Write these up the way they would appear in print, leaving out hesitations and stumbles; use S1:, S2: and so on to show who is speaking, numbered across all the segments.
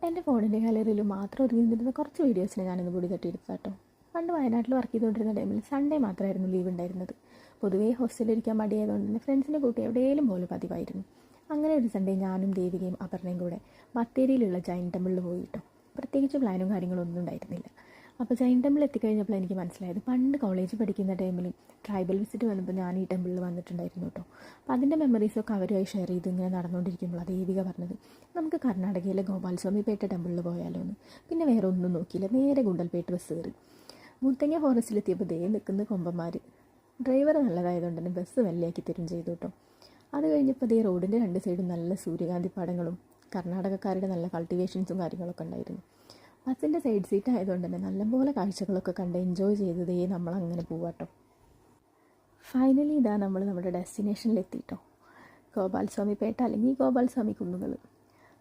S1: എൻ്റെ ഫോണിൻ്റെ ഗാലറിയിൽ മാത്രം ഒതുങ്ങി നിന്നിരുന്ന കുറച്ച് വീഡിയോസിനെ ഞാനിന്ന് പൊടി തട്ടിയെടുത്തു കേട്ടോ. പണ്ട് വയനാട്ടിൽ വർക്ക് ചെയ്തുകൊണ്ടിരുന്ന ടൈമിൽ സൺഡേ മാത്രമായിരുന്നു ലീവ് ഉണ്ടായിരുന്നത്. പൊതുവേ ഹോസ്റ്റലിലിരിക്കാൻ മടിയായതുകൊണ്ട് തന്നെ ഫ്രണ്ട്സിനെ കൂട്ടി എവിടെയെങ്കിലും പോലെ പതിവായിരുന്നു. അങ്ങനെ ഒരു സൺഡേ ഞാനും ദേവികയും അപർണയും കൂടെ ബത്തേരിയിലുള്ള ജൈൻ ടെമ്പിളിൽ പോയി കേട്ടോ. പ്രത്യേകിച്ച് പ്ലാനും കാര്യങ്ങളും ഒന്നും ഉണ്ടായിരുന്നില്ല. അപ്പോൾ ജൈൻ ടെമ്പിൾ എത്തിക്കഴിഞ്ഞപ്പോൾ എനിക്ക് മനസ്സിലായത് പണ്ട് കോളേജിൽ പഠിക്കുന്ന ടൈമിൽ ട്രൈബൽ വിസിറ്റ് വന്നപ്പോൾ ഞാൻ ഈ ടെമ്പിളിൽ വന്നിട്ടുണ്ടായിരുന്നു കേട്ടോ. അപ്പോൾ അതിൻ്റെ മെമ്മറീസൊക്കെ അവരുമായി ഷെയർ ചെയ്ത് ഇങ്ങനെ നടന്നുകൊണ്ടിരിക്കുമ്പോൾ ദേവിക പറഞ്ഞത് നമുക്ക് കർണാടകയിലെ ഗോപാൽസ്വാമിപേട്ട ടെമ്പിളിൽ പോയാലോ എന്ന്. പിന്നെ വേറെ ഒന്നും നോക്കിയില്ല, നേരെ ഗുണ്ടൽപേട്ട് ബസ് കയറി. മുത്തങ്ങ ഫോറസ്റ്റിലെത്തിയപ്പോൾ നിൽക്കുന്ന കൊമ്പന്മാർ. ഡ്രൈവർ നല്ലതായതുകൊണ്ട് തന്നെ ബസ് വെള്ളയാക്കി തരും ചെയ്തു കേട്ടോ. അത് കഴിഞ്ഞപ്പോൾ റോഡിൻ്റെ രണ്ട് സൈഡും നല്ല സൂര്യകാന്തി പാടങ്ങളും കർണാടകക്കാരുടെ നല്ല കൾട്ടിവേഷൻസും കാര്യങ്ങളൊക്കെ ഉണ്ടായിരുന്നു. ബസ്സിൻ്റെ സൈഡ് സീറ്റ് ആയതുകൊണ്ട് തന്നെ നല്ലപോലെ കാഴ്ചകളൊക്കെ കണ്ട് എൻജോയ് ചെയ്തതേ നമ്മളങ്ങനെ പോവാട്ടോ. ഫൈനലി ഇതാ നമ്മൾ നമ്മുടെ ഡെസ്റ്റിനേഷനിലെത്തിയിട്ടോ. ഗോപാൽസ്വാമിപേട്ട അല്ലെങ്കിൽ ഗോപാൽസ്വാമി കുന്നുകൾ.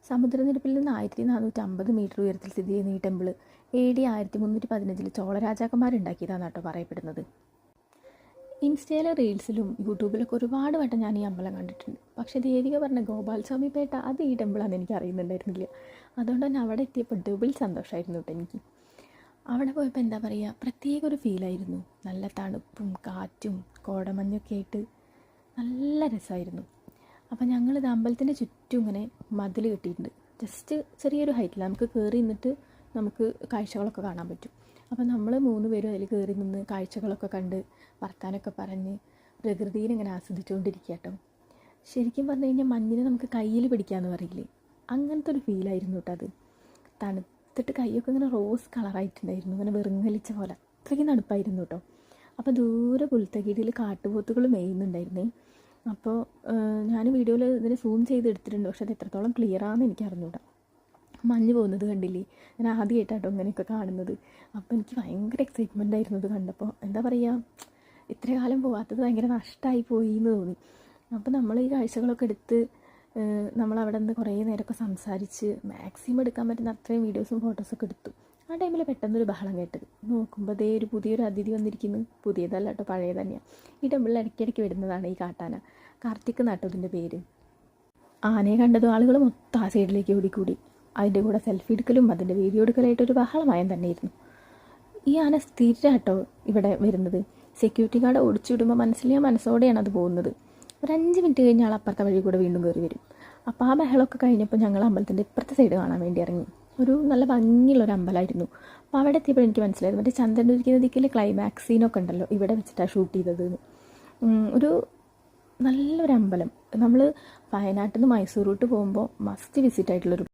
S1: സമുദ്രനിരപ്പിൽ നിന്ന് 1450 മീറ്റർ ഉയരത്തിൽ സ്ഥിതി ചെയ്യുന്ന ഈ ടെമ്പിൾ AD 1315 ചോളരാജാക്കന്മാരുണ്ടാക്കിയതാണ് കേട്ടോ പറയപ്പെടുന്നത്. ഇൻസ്റ്റയിലെ റീൽസിലും യൂട്യൂബിലൊക്കെ ഒരുപാട് വട്ടം ഞാൻ ഈ അമ്പലം കണ്ടിട്ടുണ്ട്. പക്ഷേ ദേവിക പറഞ്ഞ ഗോപാൽസ്വാമിപേട്ട അത് ഈ ടെമ്പിളാണെന്ന് എനിക്ക് അറിയുന്നുണ്ടായിരുന്നില്ല. അതുകൊണ്ട് തന്നെ അവിടെ എത്തിയപ്പോൾ ഡബിൾ സന്തോഷമായിരുന്നു കേട്ടോ എനിക്ക്. അവിടെ പോയപ്പോൾ എന്താ പറയുക, പ്രത്യേക ഒരു ഫീലായിരുന്നു. നല്ല തണുപ്പും കാറ്റും കോടമഞ്ഞൊക്കെ ആയിട്ട് നല്ല രസമായിരുന്നു. അപ്പോൾ ഞങ്ങളിത് അമ്പലത്തിൻ്റെ ചുറ്റും ഇങ്ങനെ മതിൽ കെട്ടിയിട്ടുണ്ട്. ജസ്റ്റ് ചെറിയൊരു ഹൈറ്റിൽ നമുക്ക് കയറി നിന്നിട്ട് നമുക്ക് കാഴ്ചകളൊക്കെ കാണാൻ പറ്റും. അപ്പോൾ നമ്മൾ 3 പേരും അതിൽ കയറി നിന്ന് കാഴ്ചകളൊക്കെ കണ്ട് വർത്താനൊക്കെ പറഞ്ഞ് പ്രകൃതിയെ ഇങ്ങനെ ആസ്വദിച്ചുകൊണ്ടിരിക്കുക കേട്ടോ. ശരിക്കും പറഞ്ഞു കഴിഞ്ഞാൽ മഞ്ഞിനെ നമുക്ക് കയ്യിൽ പിടിക്കാമെന്ന് പറയില്ലേ, അങ്ങനത്തെ ഒരു ഫീലായിരുന്നു കേട്ടോ അത്. തണുത്തിട്ട് കൈയൊക്കെ ഇങ്ങനെ റോസ് കളറായിട്ടുണ്ടായിരുന്നു, ഇങ്ങനെ വെറുങ്ങലിച്ച പോലെ, അത്രയ്ക്ക് തണുപ്പായിരുന്നു കേട്ടോ. അപ്പോൾ ദൂരെ പുൽത്തകിടിയിൽ കാട്ടുപോത്തുകൾ മേയുന്നുണ്ടായിരുന്നേ. അപ്പോൾ ഞാൻ വീഡിയോയിൽ ഇതിനെ സൂം ചെയ്ത് എടുത്തിട്ടുണ്ട്, പക്ഷെ അത് എത്രത്തോളം ക്ലിയറാണെന്ന് എനിക്ക് അറിഞ്ഞൂടാ. മഞ്ഞ് പോകുന്നത് കണ്ടില്ലേ, ഞാൻ ആദ്യമായിട്ടാട്ടോ ഇങ്ങനെയൊക്കെ കാണുന്നത്. അപ്പോൾ എനിക്ക് ഭയങ്കര എക്സൈറ്റ്മെൻ്റ് ആയിരുന്നു ഇത് കണ്ടപ്പോൾ. എന്താ പറയുക, ഇത്ര കാലം പോകാത്തത് ഭയങ്കര നഷ്ടമായി പോയി എന്ന് തോന്നി. അപ്പോൾ നമ്മൾ ഈ കാഴ്ചകളൊക്കെ എടുത്ത് നമ്മളവിടെ നിന്ന് കുറേ നേരമൊക്കെ സംസാരിച്ച് മാക്സിമം എടുക്കാൻ പറ്റുന്ന അത്രയും വീഡിയോസും ഫോട്ടോസൊക്കെ എടുത്തു. ആ ടൈമിൽ പെട്ടെന്നൊരു ബഹളം കേട്ടത്. നോക്കുമ്പോൾ ഒരു പുതിയൊരു അതിഥി വന്നിരിക്കുന്നു. പുതിയതല്ല കേട്ടോ, പഴയ തന്നെയാണ്. ഈ ടെമ്പിളിൽ ഇടയ്ക്കിടയ്ക്ക് വരുന്നതാണ് ഈ കാട്ടാന. കാർത്തിക് നാട്ടോ ഇതിൻ്റെ പേര്. ആനയെ കണ്ടതും ആളുകൾ മൊത്തം ആ സൈഡിലേക്ക് ഓടിക്കൂടി. അതിൻ്റെ കൂടെ സെൽഫി എടുക്കലും അതിൻ്റെ വീഡിയോ എടുക്കലായിട്ടൊരു ബഹളമയം തന്നെയായിരുന്നു. ഈ ആന സ്ഥിരമാട്ടോ ഇവിടെ വരുന്നത്. സെക്യൂരിറ്റി ഗാർഡ് ഓടിച്ചിടുമ്പോൾ മനസ്സോടെയാണ് അത് പോകുന്നത്. ഒരു 5 മിനിറ്റ് കഴിഞ്ഞ് ആൾ അപ്പുറത്തെ വഴി കൂടെ വീണ്ടും കയറി വരും. അപ്പോൾ ആ ബഹളമൊക്കെ കഴിഞ്ഞപ്പോൾ ഞങ്ങൾ അമ്പലത്തിൻ്റെ ഇപ്പുറത്തെ സൈഡ് കാണാൻ വേണ്ടി ഇറങ്ങി. ഒരു നല്ല ഭംഗിയുള്ളൊരു അമ്പലമായിരുന്നു. അപ്പോൾ അവിടെ എത്തിയപ്പോൾ എനിക്ക് മനസ്സിലായിരുന്നു മറ്റേ ചന്ദ്രനിരിക്കുന്ന ദിക്കിൽ ക്ലൈമാക്സ് സീനൊക്കെ ഉണ്ടല്ലോ, ഇവിടെ വെച്ചിട്ടാണ് ഷൂട്ട് ചെയ്തത്. ഒരു നല്ലൊരു അമ്പലം. നമ്മൾ വയനാട്ടിൽ നിന്ന് മൈസൂർ റൂട്ട് പോകുമ്പോൾ മസ്റ്റ് വിസിറ്റ് ആയിട്ടുള്ളൊരു